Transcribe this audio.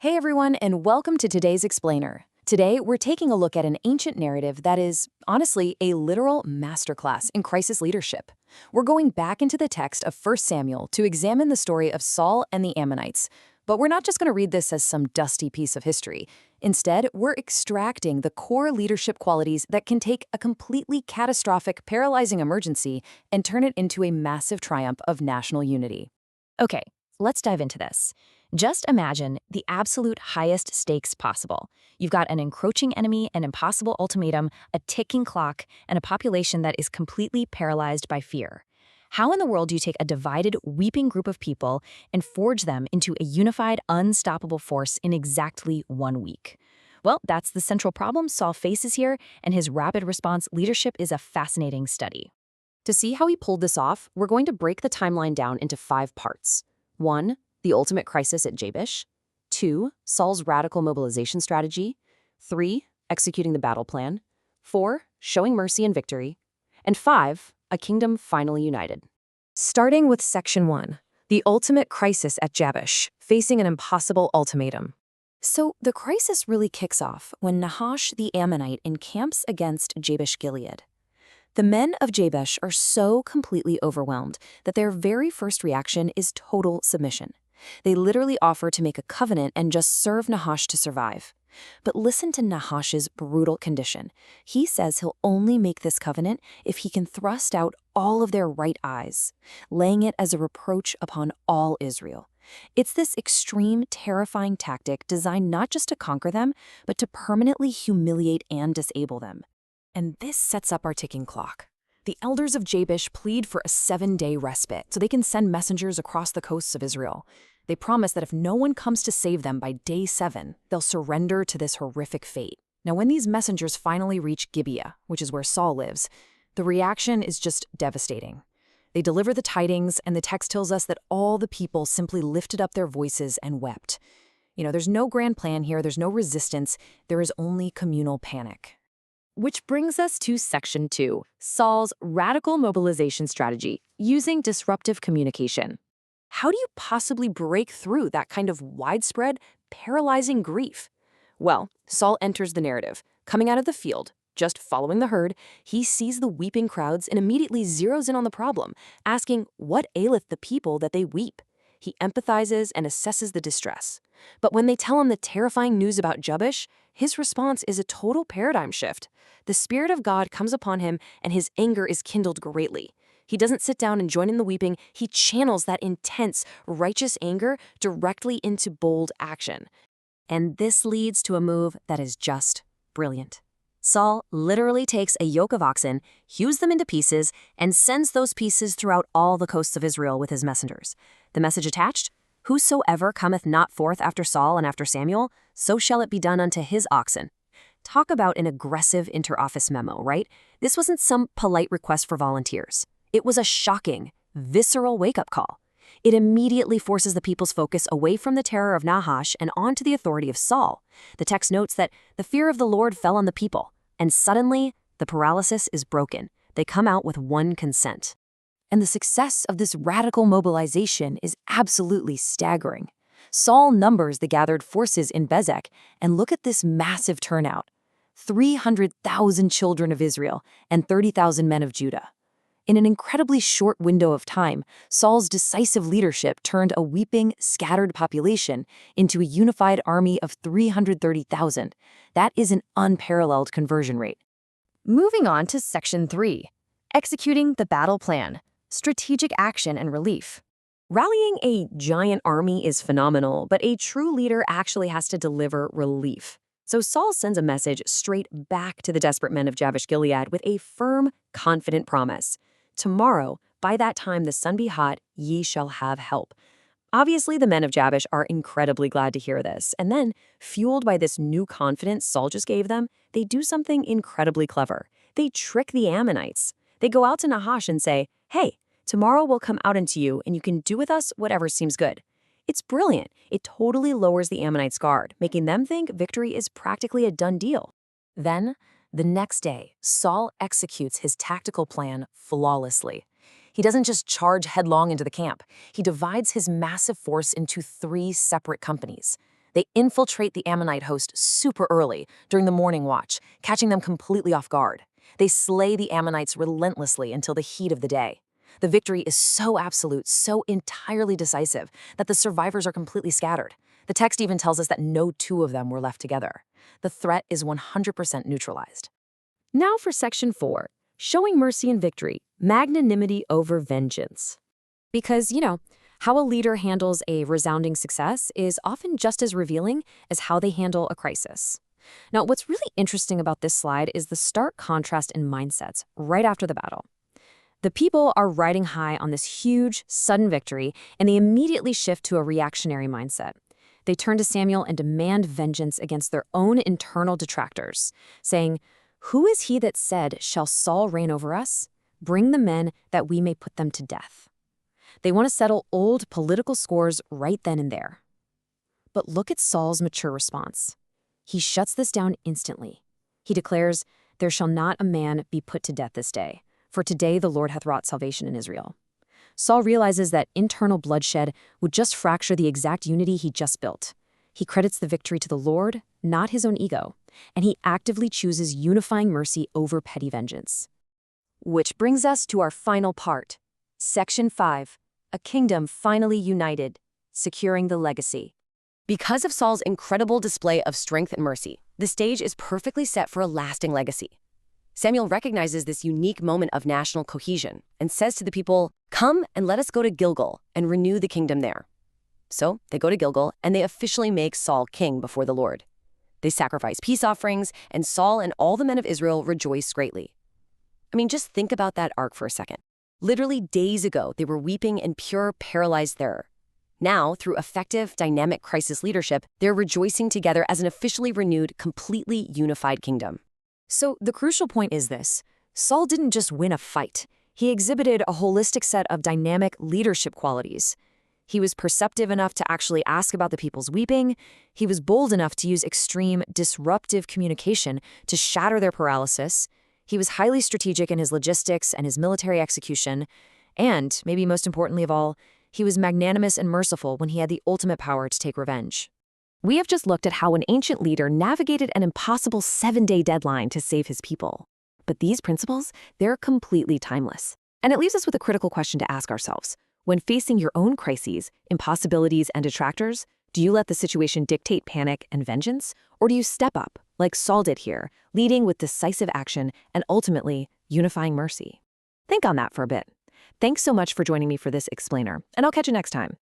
Hey everyone, and welcome to today's Explainer. Today, we're taking a look at an ancient narrative that is, honestly, a literal masterclass in crisis leadership. We're going back into the text of 1 Samuel to examine the story of Saul and the Ammonites. But we're not just going to read this as some dusty piece of history. Instead, we're extracting the core leadership qualities that can take a completely catastrophic, paralyzing emergency and turn it into a massive triumph of national unity. Okay, let's dive into this. Just imagine the absolute highest stakes possible. You've got an encroaching enemy, an impossible ultimatum, a ticking clock, and a population that is completely paralyzed by fear. How in the world do you take a divided, weeping group of people and forge them into a unified, unstoppable force in exactly 1 week? Well, that's the central problem Saul faces here, and his rapid response leadership is a fascinating study. To see how he pulled this off, we're going to break the timeline down into 5 parts. 1. The ultimate crisis at Jabesh. 2. Saul's radical mobilization strategy. 3. Executing the battle plan. 4. Showing mercy and victory. And 5. A kingdom finally united. Starting with Section 1. The ultimate crisis at Jabesh, facing an impossible ultimatum. So the crisis really kicks off when Nahash the Ammonite encamps against Jabesh Gilead. The men of Jabesh are so completely overwhelmed that their very first reaction is total submission. They literally offer to make a covenant and just serve Nahash to survive. But listen to Nahash's brutal condition. He says he'll only make this covenant if he can thrust out all of their right eyes, laying it as a reproach upon all Israel. It's this extreme, terrifying tactic designed not just to conquer them, but to permanently humiliate and disable them. And this sets up our ticking clock. The elders of Jabesh plead for a 7-day respite so they can send messengers across the coasts of Israel. They promise that if no one comes to save them by day 7, they'll surrender to this horrific fate. Now, when these messengers finally reach Gibeah, which is where Saul lives, the reaction is just devastating. They deliver the tidings, and the text tells us that all the people simply lifted up their voices and wept. There's no grand plan here, there's no resistance, there is only communal panic. Which brings us to Section 2, Saul's radical mobilization strategy, using disruptive communication. How do you possibly break through that kind of widespread, paralyzing grief? Well, Saul enters the narrative. Coming out of the field, just following the herd, he sees the weeping crowds and immediately zeroes in on the problem, asking, "What aileth the people that they weep?" He empathizes and assesses the distress. But when they tell him the terrifying news about Jabesh, his response is a total paradigm shift. The Spirit of God comes upon him, and his anger is kindled greatly. He doesn't sit down and join in the weeping. He channels that intense, righteous anger directly into bold action. And this leads to a move that is just brilliant. Saul literally takes a yoke of oxen, hews them into pieces, and sends those pieces throughout all the coasts of Israel with his messengers. The message attached? "Whosoever cometh not forth after Saul and after Samuel, so shall it be done unto his oxen." Talk about an aggressive interoffice memo, right? This wasn't some polite request for volunteers. It was a shocking, visceral wake-up call. It immediately forces the people's focus away from the terror of Nahash and onto the authority of Saul. The text notes that the fear of the Lord fell on the people, and suddenly, the paralysis is broken. They come out with one consent. And the success of this radical mobilization is absolutely staggering. Saul numbers the gathered forces in Bezek, and look at this massive turnout. 300,000 children of Israel and 30,000 men of Judah. In an incredibly short window of time, Saul's decisive leadership turned a weeping, scattered population into a unified army of 330,000. That is an unparalleled conversion rate. Moving on to Section 3, Executing the Battle Plan, Strategic Action and Relief. Rallying a giant army is phenomenal, but a true leader actually has to deliver relief. So Saul sends a message straight back to the desperate men of Jabesh Gilead with a firm, confident promise. "Tomorrow, by that time the sun be hot, ye shall have help." Obviously, the men of Jabesh are incredibly glad to hear this, and then, fueled by this new confidence Saul just gave them, they do something incredibly clever. They trick the Ammonites. They go out to Nahash and say, "Hey, tomorrow we'll come out into you, and you can do with us whatever seems good." It's brilliant. It totally lowers the Ammonites' guard, making them think victory is practically a done deal. Then, the next day, Saul executes his tactical plan flawlessly. He doesn't just charge headlong into the camp. He divides his massive force into 3 separate companies. They infiltrate the Ammonite host super early, during the morning watch, catching them completely off guard. They slay the Ammonites relentlessly until the heat of the day. The victory is so absolute, so entirely decisive, that the survivors are completely scattered. The text even tells us that no two of them were left together. The threat is 100% neutralized. Now for Section 4, showing mercy and victory, magnanimity over vengeance. Because, how a leader handles a resounding success is often just as revealing as how they handle a crisis. Now, what's really interesting about this slide is the stark contrast in mindsets right after the battle. The people are riding high on this huge, sudden victory, and they immediately shift to a reactionary mindset. They turn to Samuel and demand vengeance against their own internal detractors, saying, "Who is he that said, 'Shall Saul reign over us?' Bring the men that we may put them to death." They want to settle old political scores right then and there. But look at Saul's mature response. He shuts this down instantly. He declares, "There shall not a man be put to death this day, for today the Lord hath wrought salvation in Israel." Saul realizes that internal bloodshed would just fracture the exact unity he just built. He credits the victory to the Lord, not his own ego, and he actively chooses unifying mercy over petty vengeance. Which brings us to our final part, Section 5, a kingdom finally united, securing the legacy. Because of Saul's incredible display of strength and mercy, the stage is perfectly set for a lasting legacy. Samuel recognizes this unique moment of national cohesion and says to the people, "Come and let us go to Gilgal and renew the kingdom there." So they go to Gilgal and they officially make Saul king before the Lord. They sacrifice peace offerings, and Saul and all the men of Israel rejoice greatly. Just think about that arc for a second. Literally days ago, they were weeping in pure, paralyzed terror. Now, through effective, dynamic crisis leadership, they're rejoicing together as an officially renewed, completely unified kingdom. So the crucial point is this: Saul didn't just win a fight. He exhibited a holistic set of dynamic leadership qualities. He was perceptive enough to actually ask about the people's weeping. He was bold enough to use extreme, disruptive communication to shatter their paralysis. He was highly strategic in his logistics and his military execution. And, maybe most importantly of all, he was magnanimous and merciful when he had the ultimate power to take revenge. We have just looked at how an ancient leader navigated an impossible 7-day deadline to save his people. But these principles, they're completely timeless. And it leaves us with a critical question to ask ourselves. When facing your own crises, impossibilities, and detractors, do you let the situation dictate panic and vengeance? Or do you step up, like Saul did here, leading with decisive action and ultimately unifying mercy? Think on that for a bit. Thanks so much for joining me for this explainer, and I'll catch you next time.